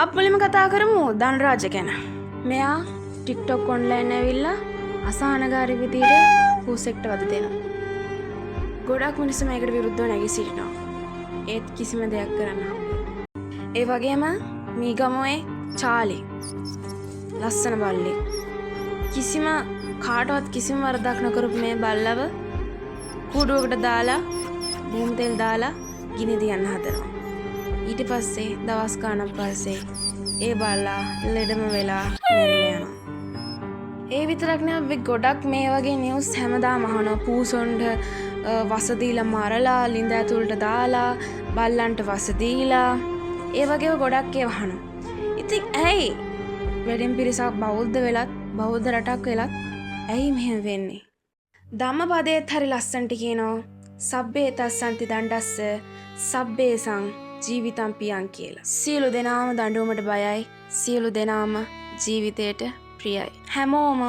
අපි මුලින්ම කතා කරමු ධනරාජ ගැන. මෙයා TikTok online ඇවිල්ලා අසහනකාරී විදියට පූසෙක්ට වද දෙනවා. ගොඩක් මිනිස්සු මේකට විරුද්ධව නැගී සිටිනවා. ඒත් කිසිම දෙයක් කරන්න හම්බෙන්නේ. ඒ වගේම මීගමුවේ චාලි ලස්සන බල්ලෙක්. කිසිම කාටවත් කිසිම වරදක් නොකරපු මේ බල්ලව කූඩුවකට දාලා බෝම් තෙල් දාලා ගිනි තියන්න හදනවා. ඊට පස්සේ දවස් ගානක් පස්සේ ඒ බල්ලා ලෙඩම වෙලා මැරිලා යනවා. ඒ විතරක් නෙවෙයි අපි ගොඩක් මේ වගේ නිවුස් හැමදාම අහනවා. පූසොන්ඩ වස දීලා මරලා ලිඳ ඇතුළට දාලා බල්ලන්ට වස දීලා ඒ වගේව ගොඩක් ඒවා අහනවා. ඉතින් ඇයි වැඩිම පිරිසක් බෞද්ධ වෙලත් බෞද්ධ රටක් වෙලත් ඇයි මෙහෙම වෙන්නේ? ධම්මපදයේත් හරි ලස්සනට කියනවා සබ්බේ තස්සන්ති දණ්ඩස්ස සබ්බේසං ජීවිතම් පියං කියලා. සියලු දෙනාම දඬුවමට බයයි. සියලු දෙනාම ජීවිතයට ප්‍රියයි. හැමෝම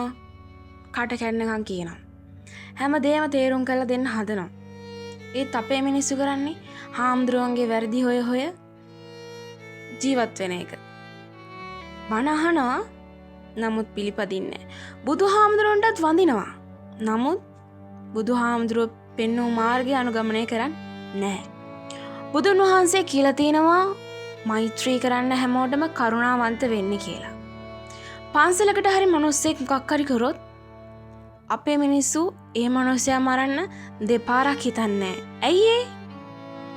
කට කැඩනකම් කියනවා. හැමදේම තේරුම් කරලා දෙන්න හදනවා. ඒත් අපේ මිනිස්සු කරන්නේ හාමුදුරුවන්ගේ වැරදි හොය හොය ජීවත් වෙන එක. බණ අහනවා නමුත් පිළිපදින්නේ නැහැ. බුදුහාමුදුරුවන්ටත් වඳිනවා. නමුත් බුදුහාමුදුරුවෝ පෙන්වූ මාර්ගය අනුගමනය කරන්නේ නැහැ. බුදුන් වහන්සේ කියලා තියෙනවා මෛත්‍රී කරන්න හැමෝටම කරුණාවන්ත වෙන්න කියලා. පන්සලකට හරි මිනිස්සෙක් මොකක් හරි කරොත් අපේ මිනිස්සු ඒ මිනිස්සයා මරන්න දෙපාරක් හිතන්නේ නැහැ. ඇයි ඒ?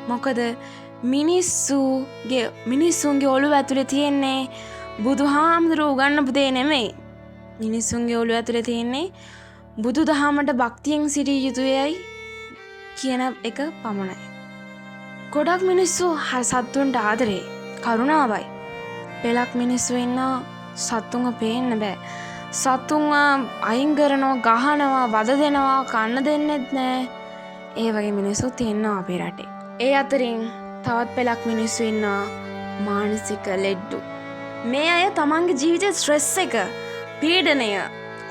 මොකද මිනිස්සුන්ගේ ඔළුව ඇතුලේ තියෙන්නේ බුදුහාමුදුරුවෝ උගන්වපු දේ නෙමෙයි. මිනිස්සුන්ගේ ඔළුව ඇතුලේ තියෙන්නේ බුදුදහමට භක්තියෙන් සිටිය යුතුයයි කියන එක පමණයි. ගොඩක් මිනිස්සු සත්තුන්ට ආදරේ කරුණාවයි. පෙලක් මිනිස්සු ඉන්නවා සත්තුන්ව පේන්න බෑ. සත්තුන්ව අයින් කරනවා, ගහනවා, වද දෙනවා, කන්න දෙන්නෙත් නෑ. ඒ වගේ මිනිස්සුත් ඉන්නවා අපේ රටේ. ඒ අතරින් තවත් පෙලක් මිනිස්සු ඉන්නවා මානසික ලෙඩ්ඩු. මේ අය තමන්ගේ ජීවිතේ ස්ට්‍රෙස් එක, පීඩනය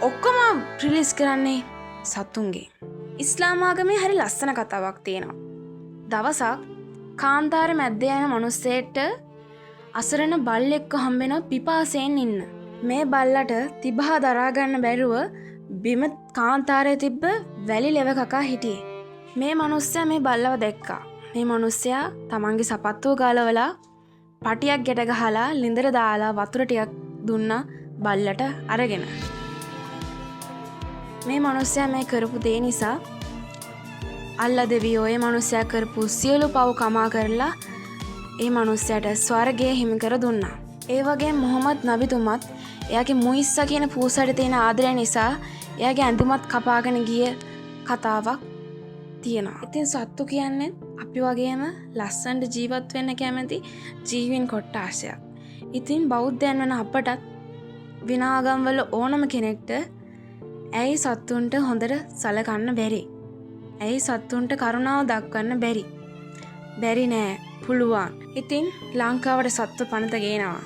ඔක්කොම රිලීස් කරන්නේ සත්තුන්ගේ. ඉස්ලාම් ආගමේ හරි ලස්සන කතාවක් තියෙනවා. දවසක් කාන්තාරේ මැද්දේ යන මිනිස්සෙක්ට අසරණ බල්ලෙක්ව හම්බෙනවා පිපාසයෙන් ඉන්න. මේ බල්ලට තිබහා දරා ගන්න බැරුව බිම කාන්තාරේ තිබ්බ වැලි ලෙව කකා හිටියේ. මේ මිනිස්සයා මේ බල්ලව දැක්කා. මේ මිනිස්සයා තමන්ගේ සපත්තුව ගලවලා පටියක් ගැට ගහලා ලිඳට දාලා වතුර ටිකක් දුන්නා බල්ලට අරගෙන. මේ මිනිස්සයා මේ කරපු දේ නිසා අල්ලා දෙවියෝ ඒ මිනිස්සයා කරපු සියලු පව් කමා කරලා ඒ මිනිස්සයාට ස්වර්ගය හිමි කර දුන්නා. ඒ වගේම මොහමඩ් නබිතුමත් එයාගේ මුයිස්සා කියන පූසාට තියෙන ආදරය නිසා එයාගේ ඇඳුමත් කපාගෙන ගිය කතාවක් තියෙනවා. ඉතින් සත්තු කියන්නේ අපි වගේම ලස්සනට ජීවත් වෙන්න කැමති ජීවීන් කොට්ටාශයක්. ඉතින් බෞද්ධයන් වෙන අපටත් විනාගම්වල ඕනම කෙනෙක්ට ඇයි සත්තුන්ට හොඳට සලකන්න බැරි? ඇයි සත්තුන්ට කරුණාව දක්වන්න බැරි? බැරි නෑ, පුළුවන්. ඉතින් ලංකාවට සත්තු පනත ගේනවා.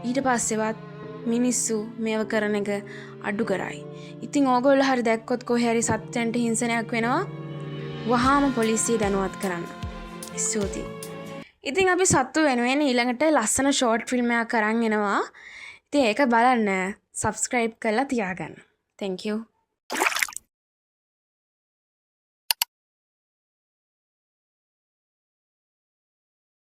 ඊට පස්සෙවත් මිනිස්සු මේව කරන එක අඩු කරයි. ඉතින් ඕගොල්ලෝ හරි දැක්කොත් කොහේ හරි සත්ත්වයන්ට හිංසනයක් වෙනවා වහාම පොලිසිය දැනුවත් කරන්න. ස්තුතියි. ඉතින් අපි සත්තු වෙනුවෙන් ඊළඟට ලස්සන ෂෝට් ෆිල්ම් එකක් අරන් එනවා. ඉතින් ඒක බලන්න subscribe කරලා තියාගන්න. Thank you.